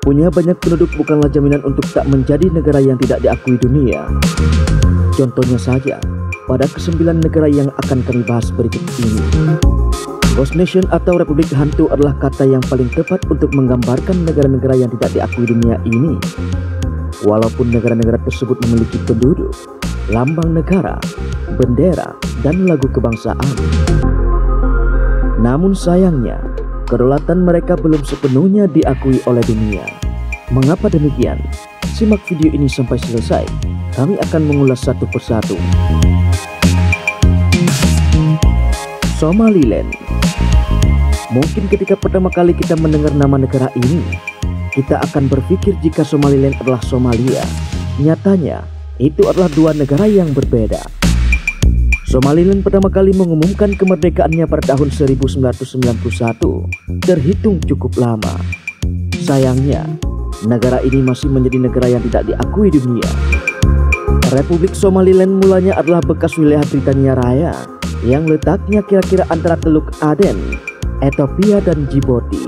Punya banyak penduduk bukanlah jaminan untuk tak menjadi negara yang tidak diakui dunia. Contohnya saja, pada ke-9 negara yang akan kami bahas berikut ini. Ghost Nation atau Republik Hantu adalah kata yang paling tepat untuk menggambarkan negara-negara yang tidak diakui dunia ini. Walaupun negara-negara tersebut memiliki penduduk, lambang negara, bendera, dan lagu kebangsaan. Namun sayangnya, kedaulatan mereka belum sepenuhnya diakui oleh dunia. Mengapa demikian? Simak video ini sampai selesai. Kami akan mengulas satu persatu. Somaliland. Mungkin ketika pertama kali kita mendengar nama negara ini, kita akan berpikir jika Somaliland adalah Somalia. Nyatanya, itu adalah dua negara yang berbeda. Somaliland pertama kali mengumumkan kemerdekaannya pada tahun 1991, terhitung cukup lama. Sayangnya, negara ini masih menjadi negara yang tidak diakui dunia. Republik Somaliland mulanya adalah bekas wilayah Britania Raya yang letaknya kira-kira antara Teluk Aden, Ethiopia, dan Djibouti.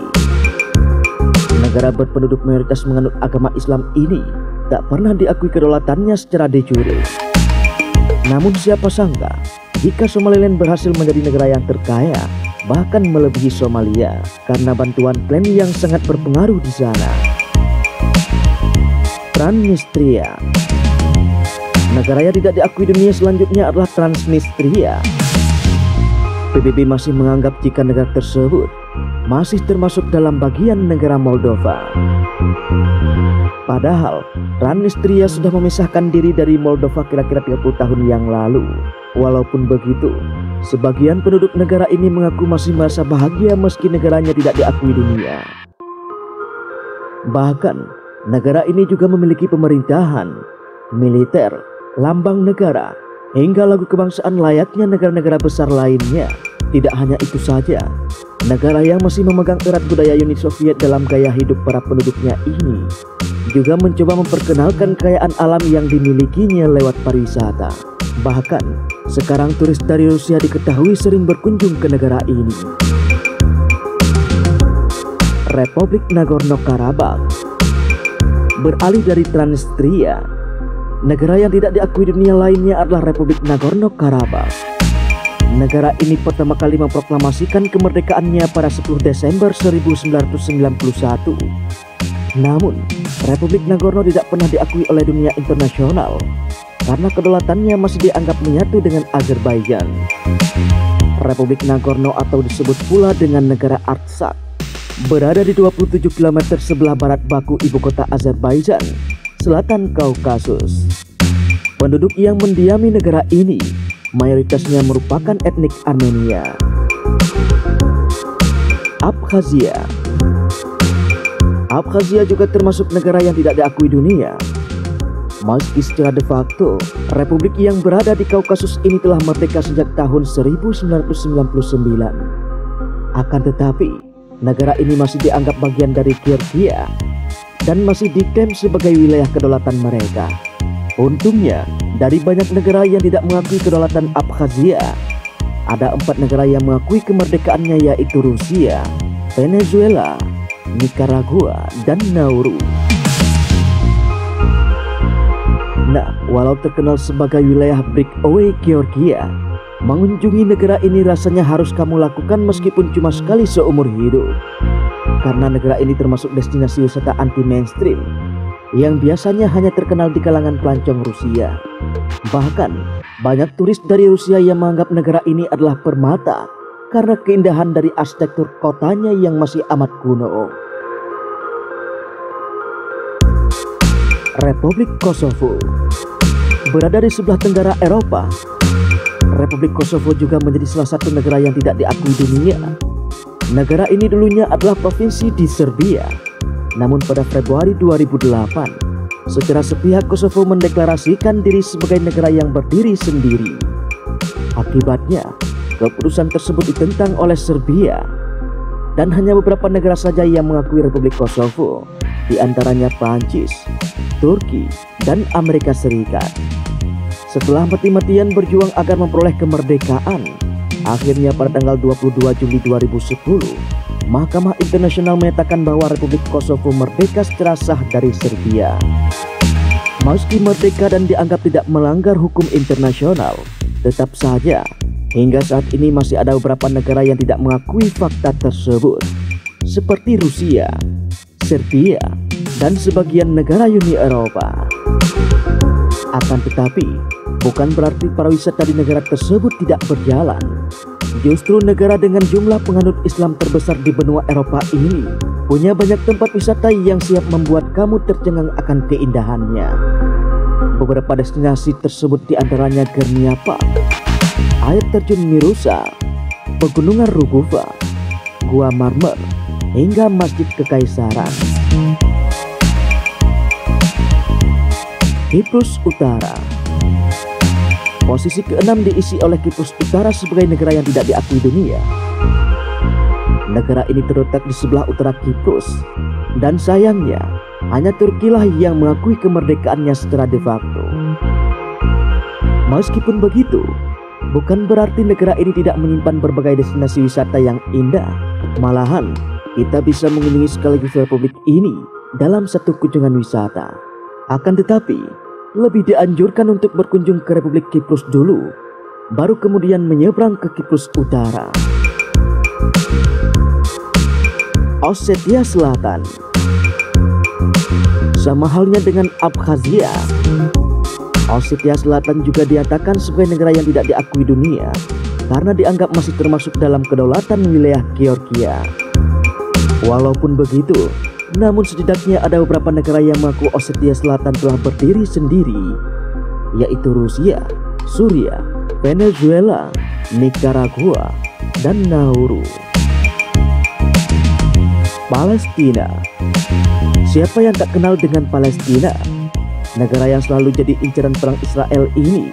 Negara berpenduduk mayoritas menganut agama Islam ini tak pernah diakui kedaulatannya secara de jure. Namun siapa sangka jika Somaliland berhasil menjadi negara yang terkaya, bahkan melebihi Somalia karena bantuan klan yang sangat berpengaruh di sana. Transnistria. Negara yang tidak diakui dunia selanjutnya adalah Transnistria. PBB masih menganggap jika negara tersebut masih termasuk dalam bagian negara Moldova. Padahal Transnistria sudah memisahkan diri dari Moldova kira-kira 30 tahun yang lalu. Walaupun begitu, sebagian penduduk negara ini mengaku masih merasa bahagia meski negaranya tidak diakui dunia. Bahkan, negara ini juga memiliki pemerintahan, militer, lambang negara, hingga lagu kebangsaan layaknya negara-negara besar lainnya. Tidak hanya itu saja, negara yang masih memegang erat budaya Uni Soviet dalam gaya hidup para penduduknya ini juga mencoba memperkenalkan kekayaan alam yang dimilikinya lewat pariwisata. Bahkan, sekarang turis dari Rusia diketahui sering berkunjung ke negara ini. Republik Nagorno-Karabakh. Beralih dari Transnistria, negara yang tidak diakui dunia lainnya adalah Republik Nagorno-Karabakh. Negara ini pertama kali memproklamasikan kemerdekaannya pada 10 Desember 1991. Namun, Republik Nagorno tidak pernah diakui oleh dunia internasional karena kedaulatannya masih dianggap menyatu dengan Azerbaijan. Republik Nagorno atau disebut pula dengan negara Artsakh berada di 27 km sebelah barat Baku, ibu kota Azerbaijan, selatan Kaukasus. Penduduk yang mendiami negara ini mayoritasnya merupakan etnik Armenia. Abkhazia. Abkhazia juga termasuk negara yang tidak diakui dunia. Meski secara de facto, republik yang berada di Kaukasus ini telah merdeka sejak tahun 1999. Akan tetapi, negara ini masih dianggap bagian dari Georgia dan masih diklaim sebagai wilayah kedaulatan mereka. Untungnya, dari banyak negara yang tidak mengakui kedaulatan Abkhazia, ada 4 negara yang mengakui kemerdekaannya, yaitu Rusia, Venezuela, Nicaragua, dan Nauru. Nah, walau terkenal sebagai wilayah breakaway Georgia, mengunjungi negara ini rasanya harus kamu lakukan meskipun cuma sekali seumur hidup. Karena negara ini termasuk destinasi wisata anti-mainstream yang biasanya hanya terkenal di kalangan pelancong Rusia. Bahkan, banyak turis dari Rusia yang menganggap negara ini adalah permata karena keindahan dari arsitektur kotanya yang masih amat kuno. Republik Kosovo. Berada di sebelah tenggara Eropa, Republik Kosovo juga menjadi salah satu negara yang tidak diakui dunia. Negara ini dulunya adalah provinsi di Serbia. Namun pada Februari 2008, secara sepihak Kosovo mendeklarasikan diri sebagai negara yang berdiri sendiri. Akibatnya, keputusan tersebut ditentang oleh Serbia dan hanya beberapa negara saja yang mengakui Republik Kosovo, di antaranya Prancis, Turki, dan Amerika Serikat. Setelah mati-matian berjuang agar memperoleh kemerdekaan, akhirnya pada tanggal 22 Juli 2010, Mahkamah Internasional menyatakan bahwa Republik Kosovo merdeka secara sah dari Serbia. Meski merdeka dan dianggap tidak melanggar hukum internasional, tetap saja hingga saat ini masih ada beberapa negara yang tidak mengakui fakta tersebut, seperti Rusia, Serbia, dan sebagian negara Uni Eropa. Akan tetapi, bukan berarti para wisata di negara tersebut tidak berjalan. Justru negara dengan jumlah penganut Islam terbesar di benua Eropa ini punya banyak tempat wisata yang siap membuat kamu tercengang akan keindahannya. Beberapa destinasi tersebut diantaranya Gernia Park, air terjun Mirusa, pegunungan Ruguva, Gua Marmer, hingga Masjid Kekaisaran. Kiprus Utara. Posisi ke-6 diisi oleh Kiprus Utara sebagai negara yang tidak diakui dunia. Negara ini terletak di sebelah utara Kiprus, dan sayangnya hanya Turki lah yang mengakui kemerdekaannya secara de facto. Meskipun begitu, bukan berarti negara ini tidak menyimpan berbagai destinasi wisata yang indah. Malahan, kita bisa mengunjungi sekaligus republik ini dalam satu kunjungan wisata. Akan tetapi, lebih dianjurkan untuk berkunjung ke Republik Kiprus dulu, baru kemudian menyeberang ke Kiprus Utara. Ossetia Selatan. Sama halnya dengan Abkhazia, Ossetia Selatan juga dinyatakan sebagai negara yang tidak diakui dunia karena dianggap masih termasuk dalam kedaulatan wilayah Georgia. Walaupun begitu, namun setidaknya ada beberapa negara yang mengaku Ossetia Selatan telah berdiri sendiri, yaitu Rusia, Suriah, Venezuela, Nicaragua, dan Nauru. Palestina. Siapa yang tak kenal dengan Palestina? Negara yang selalu jadi incaran perang Israel ini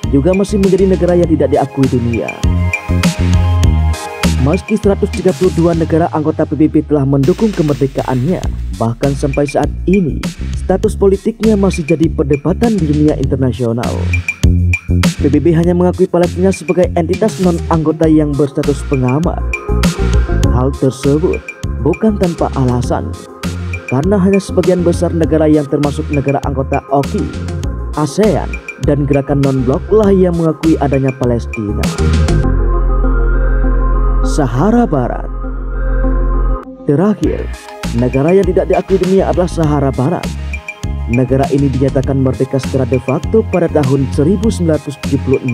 juga masih menjadi negara yang tidak diakui dunia. Meski 132 negara anggota PBB telah mendukung kemerdekaannya, bahkan sampai saat ini status politiknya masih jadi perdebatan di dunia internasional. PBB hanya mengakui Palestina sebagai entitas non-anggota yang berstatus pengamat. Hal tersebut bukan tanpa alasan, karena hanya sebagian besar negara yang termasuk negara anggota OKI, ASEAN, dan gerakan non-blok lah yang mengakui adanya Palestina. Sahara Barat. Terakhir, negara yang tidak diakui dunia adalah Sahara Barat. Negara ini dinyatakan merdeka secara de facto pada tahun 1976.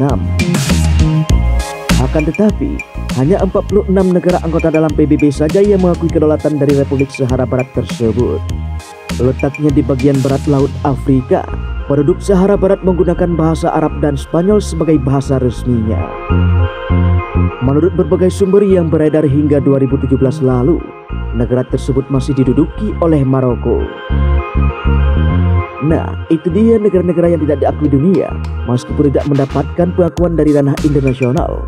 Akan tetapi, hanya 46 negara anggota dalam PBB saja yang mengakui kedaulatan dari Republik Sahara Barat tersebut. Letaknya di bagian barat Laut Afrika, penduduk Sahara Barat menggunakan bahasa Arab dan Spanyol sebagai bahasa resminya. Menurut berbagai sumber yang beredar hingga 2017 lalu, negara tersebut masih diduduki oleh Maroko. Nah, itu dia negara-negara yang tidak diakui dunia, meskipun tidak mendapatkan pengakuan dari ranah internasional.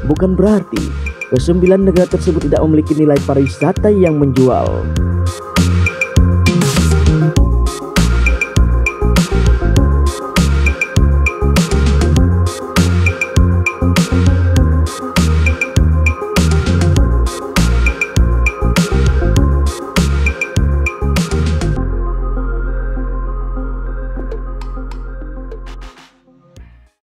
Bukan berarti ke-9 negara tersebut tidak memiliki nilai pariwisata yang menjual.